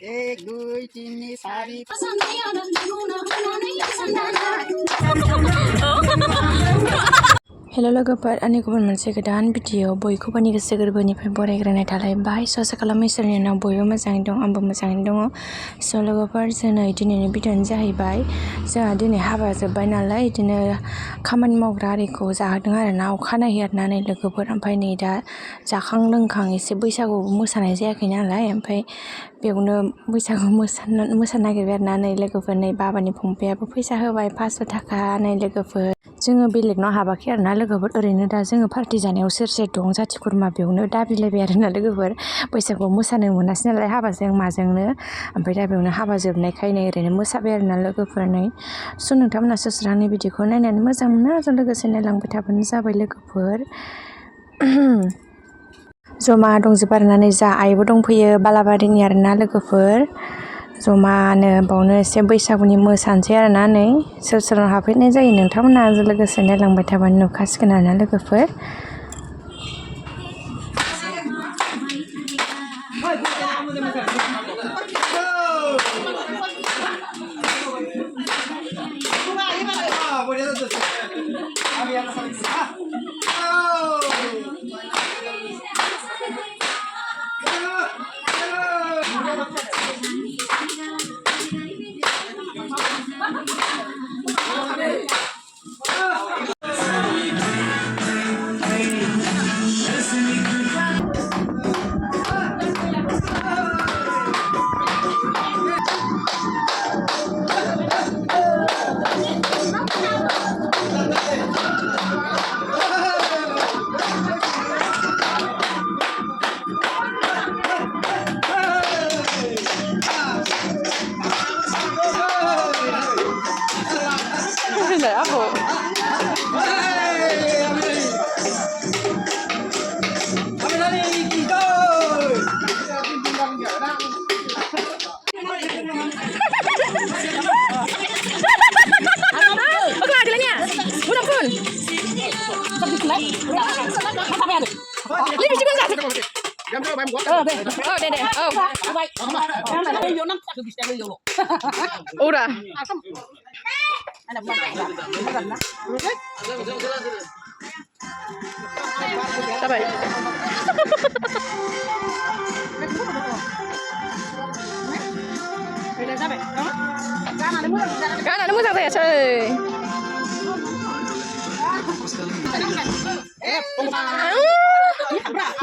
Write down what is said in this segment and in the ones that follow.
एक दुई तिन चारि हेल' लोगोफोर, आंनि गुबुन मोनसे गोदान भिडिअ बयखौबो आंनि गोसो गोरबोनिफ्राय बरायग्रोनाय थालायबाय। स' खालाम इसोरनि उनाव बयबो मोजाङै दं, आंबो मोजाङैनो दङ। स' लोगोफोर, जोंनि दिनैनि भिडिअ'आनो जाहैबाय जोंहा दिनै हाबा जोब्बाय नालाय बिदिनो खामानि मावग्रा आरिखौ जाहोदों आरो ना अखानायै आरनानै लोगोफोर। ओमफ्राय नै दा जाखां लोंखां एसे बैसागु मोसानाय जायाखै नालाय, ओमफ्राय बेयावनो बैसागु मोसानो नागिरबाय आरो ना। नै लोगोफोर, नै बाबानि फंबायाबो फैसा होबाय 500 थाखा। नै लोगोफोर, जोङो बेलेगनाव हाबाखै आरो ना लोगोफोर, ओरैनो दा जोङो पार्टि जानायाव सोर सोर दं जाथि खुरमा बेयावनो दाबिलायबाय आरो ना लोगोफोर। बैसागुआव मोसानो मोनासै नालाय हाबाजों माजोंनो, ओमफ्राय दा बेयावनो हाबा जोबनायखाय नै ओरैनो मोसाबाय आरो ना लोगोफोर। नै स' नोंथांमोना सोर सोर आंनि भिडिअखौ नायनानै मोजां मोनो आरो लोगोसे नायलांबाय थाबानो जाबाय लोगोफोर। जमा दंजोबो आरो ना, नै जा आइबो दंफैयो बालाबारिनि आरो ना लोगोफोर। जमानो बावनो एसे बैसागुनि मोसानोसै आरो ना। नै सोर सोर हाबफैनाय जायो नोंथांमोना लोगोसे नायलांबाय थाबानो नुखासिगोन आरो ना लोगोफोर। Udah. Sampai. Kan ada musang saya cuy.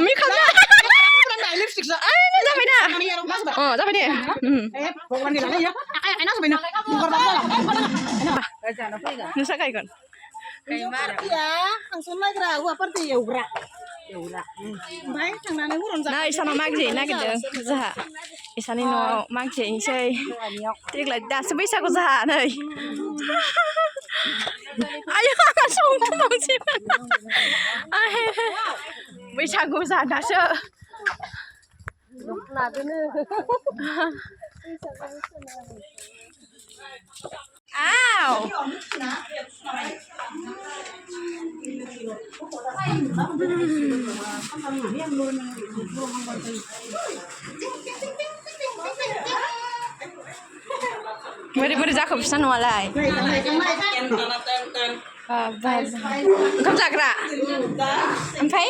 Mi kan dah. Sampai dah. Oh, sampai deh. Nusa kayak kan? Ya, langsung lagi ragu apa tuh ya ubra. Baik, tangannya urun. Nah, isana magji, nah gitu, zaha. Isani no magji, insay. Tiga dah sebisa aku zaha, nih. Ayo, langsung tuh magji. Bisa aku zaha, nasi. Ow! Beri जाखो फिसा नङालाय ओंखाम जाग्रा ओमफ्राय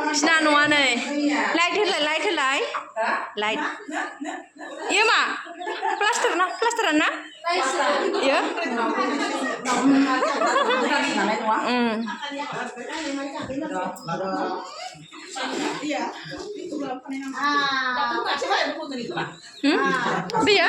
फिसा नङा नै light होलाय light इयो मा प्लास्टार ना इयो Dia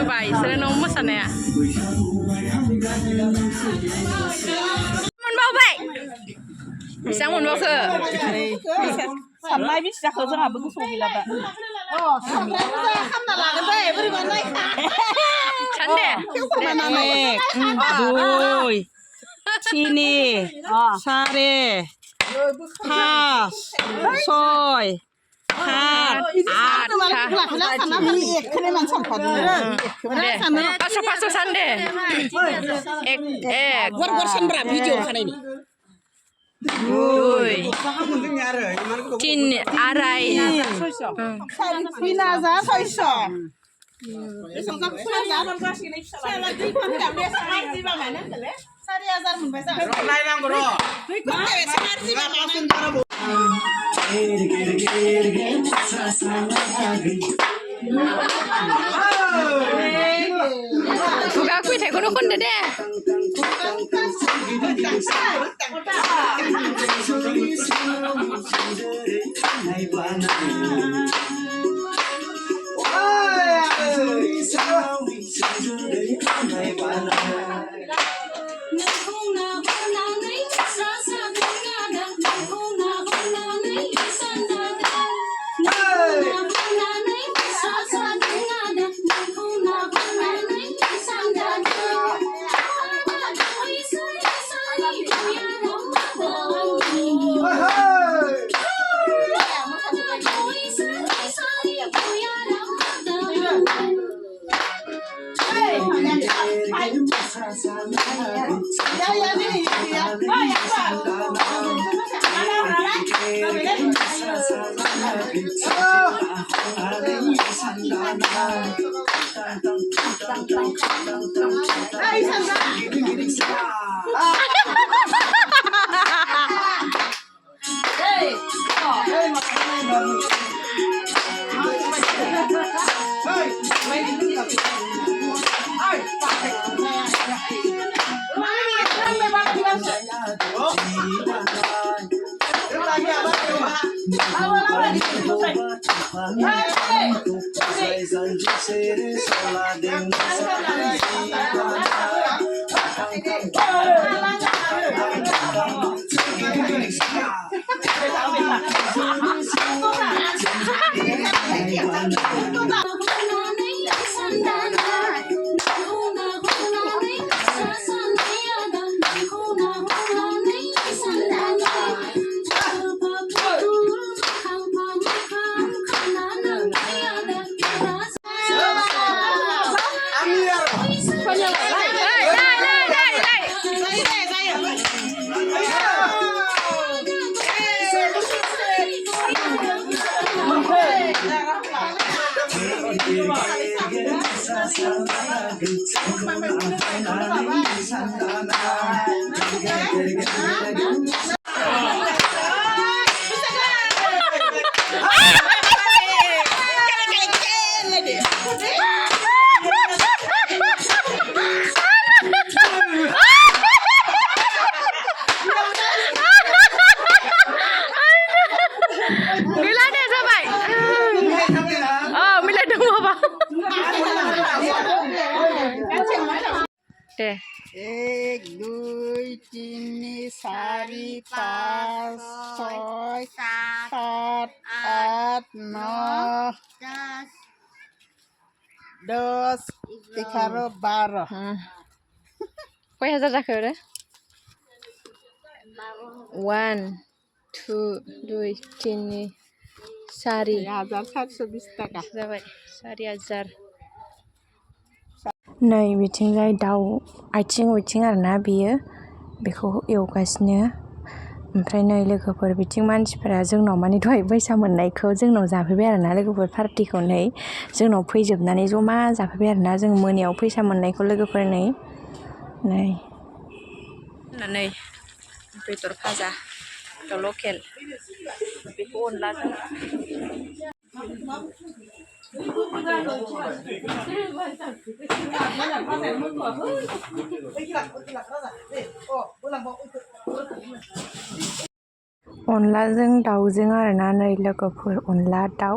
Baik, sering mesan ya. Mau baik. Bisa mau ke? Sampai bisa ke sana bagus mobil apa? Oh, sampai bisa kan lagan deh, beri mana ikan? Cande. Doi, sini, sare, khas, soy, hat, Pasok sande. War sembra video kan ini. Uy. Tin aray. Pinaza, soiso. Suka aku teh kono kon dede. Gila deh sampai. Oh, milih dong apa? Deh. 1 2 3 4 5 6 7 8 9 10 11 12 Kau hajar जाखो रे? 1 2 2 3 4 1,420 taka जाबाय 4,000 नै बिथिंजाय दाउ आथिं उइथिं आरोना बियो बेखौ एवगासिनो ओमफ्राय नै लोगोफोर बिथिं मानसिफोरा जोंनाव माने दहाय फैसा मोननायखौ जोंनाव जाफैबाय आरोना लोगोफोर पार्टिखौ नै जोंनाव फैजोबनानै जमा जाफैबाय आरोना जों मोनायाव फैसा मोननायखौ लोगोफोर नै बेदर भाजा दाउ लकेल बेखौ अनलाजों अनलाजों दाउजों आरोना नै लोगोफोर अनला दाउ